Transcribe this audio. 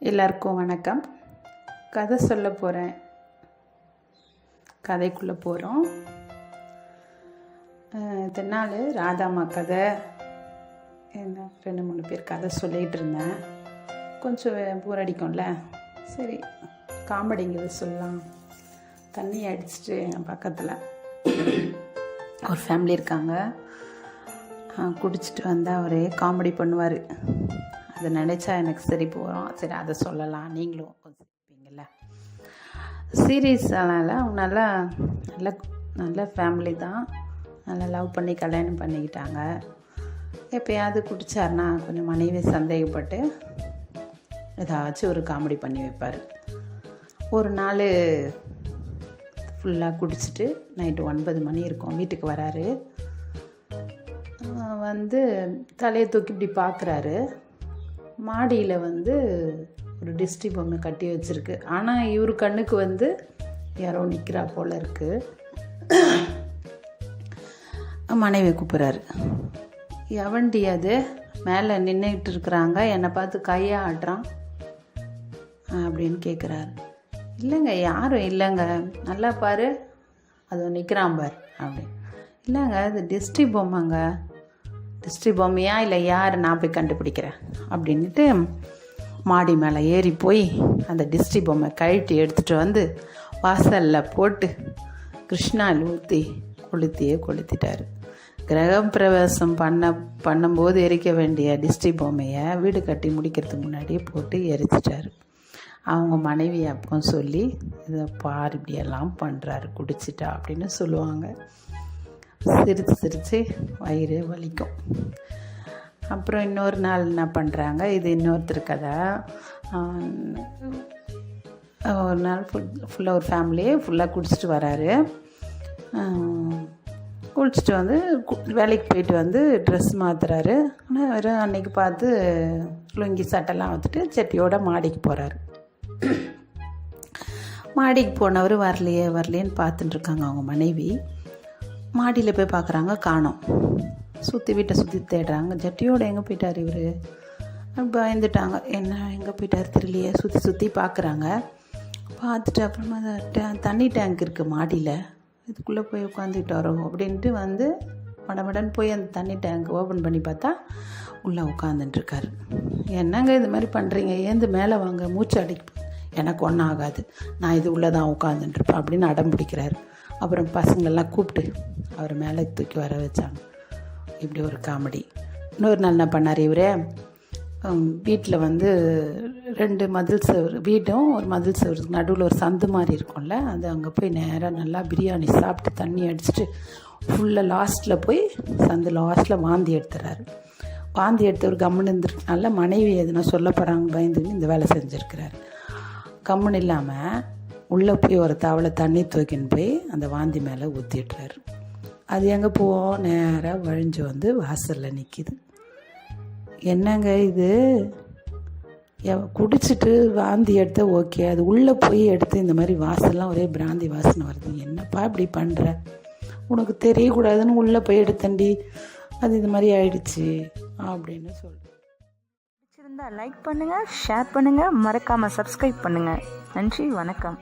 எல்லாருக்கும் வணக்கம். கதை சொல்ல போகிறேன். கதைக்குள்ளே போகிறோம். இதனால் ராதாம்மா கதை என்ன 2-3 பேர் கதை சொல்லிகிட்டு இருந்தேன். கொஞ்சம் போர் அடிக்கும்ல, சரி காமெடிங்கிறது சொல்லலாம். தண்ணி அடிச்சுட்டு என் பக்கத்தில் ஒரு ஃபேமிலி இருக்காங்க. குடிச்சிட்டு வந்தால் அவரே காமெடி பண்ணுவார். அதை நினச்சா எனக்கு சரி போகிறோம். சரி அதை சொல்லலாம், நீங்களும் கொஞ்சம் இருப்பீங்கள்ல. சீரியஸானால அவங்க நல்ல நல்ல நல்ல ஃபேமிலி தான். நல்லா லவ் பண்ணி கல்யாணம் பண்ணிக்கிட்டாங்க. எப்போயாவது குடித்தாருன்னா கொஞ்சம் மனைவி சந்தேகப்பட்டு ஏதாச்சும் ஒரு காமெடி பண்ணி வைப்பார். ஒரு நாள் ஃபுல்லாக குடிச்சிட்டு நைட்டு 9 மணி இருக்கும் வீட்டுக்கு வராரு. வந்து தலையை தூக்கி இப்படி பார்க்குறாரு. மாடியில் ஒரு டிஸ்டி பொம்மை கட்டி வச்சுருக்கு. ஆனால் இவர் கண்ணுக்கு யாரோ நிற்கிறா போல் இருக்குது. மனைவி கூப்பிட்றாரு. எவன்டி அது மேலே நின்றுக்கிட்டு இருக்கிறாங்க, என்னை பார்த்து கையை ஆட்டுறான் அப்படின்னு கேட்குறாரு. இல்லைங்க யாரும் இல்லைங்க, நல்லா பாரு அது நிற்கிறான் பார் அப்படின்னு. இல்லைங்க அது டிஸ்டி பொம்மைங்க. டிஸ்டி பொம்மையா இல்லை யார், நான் போய் கண்டுபிடிக்கிறேன் அப்படின்ட்டு மாடி மேலே ஏறி போய் அந்த டிஸ்டி பொம்மை கழட்டி எடுத்துகிட்டு வந்து வாசலில் போட்டு கிருஷ்ணால் ஊற்றி கொளுத்திட்டார். கிரகம் பிரவேசம் பண்ணும்போது எரிக்க வேண்டிய டிஸ்டி பொம்மையை வீடு கட்டி முடிக்கிறதுக்கு முன்னாடியே போட்டு எரிச்சிட்டாரு. அவங்க மனைவி அப்போ சொல்லி இதை பார் இப்படியெல்லாம் பண்ணுறாரு குடிச்சிட்டா அப்படின்னு சொல்லுவாங்க. சிரித்து வயிறு வலிக்கும். அப்புறம் இன்னொரு நாள் என்ன பண்ணுறாங்க, இது இன்னொருத்தர் கதை. ஒரு நாள் ஃபுல்லாக ஒரு ஃபேமிலியே ஃபுல்லாக குடிச்சிட்டு வராரு. குளிச்சுட்டு வேலைக்கு போயிட்டு ட்ரெஸ் மாற்றுறாரு. ஆனால் வெறும் அன்னைக்கு பார்த்து லுங்கி சட்டெல்லாம் வந்துட்டு செட்டியோட மாடிக்கு போகிறாரு. மாடிக்கு போனவர் வரலையேன்னு பார்த்துட்டுருக்காங்க அவங்க மனைவி. மாடியில் போய் பார்க்குறாங்க, காணோம். வீட்டை சுற்றி தேடுறாங்க. ஜட்டியோடு எங்கே போயிட்டார் இவர்? பயந்துட்டாங்க, என்ன எங்கே போயிட்டார் தெரியலையே. சுற்றி பார்க்குறாங்க. பார்த்துட்டு அப்புறமா தண்ணி டேங்க் இருக்குது மாடியில், இதுக்குள்ளே போய் உட்காந்துக்கிட்டாரோ அப்படின்ட்டு மடமடன்னு போய் அந்த தண்ணி டேங்க் ஓப்பன் பண்ணி பார்த்தா உள்ளே உட்காந்துட்டுருக்காரு. என்னங்க இது மாதிரி பண்ணுறீங்க, ஏந்து மேலே வாங்க, மூச்சு அடிக்கும், எனக்கு ஒன்றும் ஆகாது, நான் இது உள்ளே தான் உட்காந்துட்டுருப்பேன் அப்படின்னு அடம் பிடிக்கிறாரு. அப்புறம் பசங்களெல்லாம் கூப்பிட்டு அவர் மேலே தூக்கி வர வச்சாங்க. இப்படி ஒரு காமெடி. இன்னொரு நாள் என்ன பண்ணார் இவர், வீட்டில் 2 மதில் செவர், வீடும் ஒரு மதில் செவர் நடுவில் ஒரு சந்து மாதிரி இருக்கும்ல, அது அங்கே போய் நேராக நல்லா பிரியாணி சாப்பிட்டு தண்ணி அடிச்சுட்டு ஃபுல்லாக லாஸ்ட்டில் போய் சந்து லாஸ்ட்டில் வாந்தி எடுத்துறாரு. வாந்தி எடுத்து ஒரு கம்முன்னு இருந்துருக்கனால மனைவி எதுனா சொல்ல போகிறாங்க பயந்துன்னு இந்த வேலை செஞ்சுருக்கிறாரு. கம்முன்னு இல்லாமல் உள்ளே போய் ஒரு தவளை தண்ணி தூக்கின்னு போய் அந்த வாந்தி மேலே ஊற்றிடுறாரு. அது எங்கே போவோம், நேராக வழிஞ்சு வாசலில் நிற்கிது. என்னங்க இது, குடிச்சிட்டு வாந்தி எடுத்த ஓகே, அது உள்ளே போய் எடுத்து இந்த மாதிரி வாசல்லாம் ஒரே பிராந்தி வாசனை வருது, என்னப்பா இப்படி பண்ணுற, உனக்கு தெரியக்கூடாதுன்னு உள்ளே போய் எடுத்தண்டி, அது இது மாதிரி ஆயிடுச்சு அப்படின்னு சொல்கிறேன். பிடிச்சிருந்தா லைக் பண்ணுங்கள், ஷேர் பண்ணுங்கள், மறக்காமல் சப்ஸ்கிரைப் பண்ணுங்கள். நன்றி, வணக்கம்.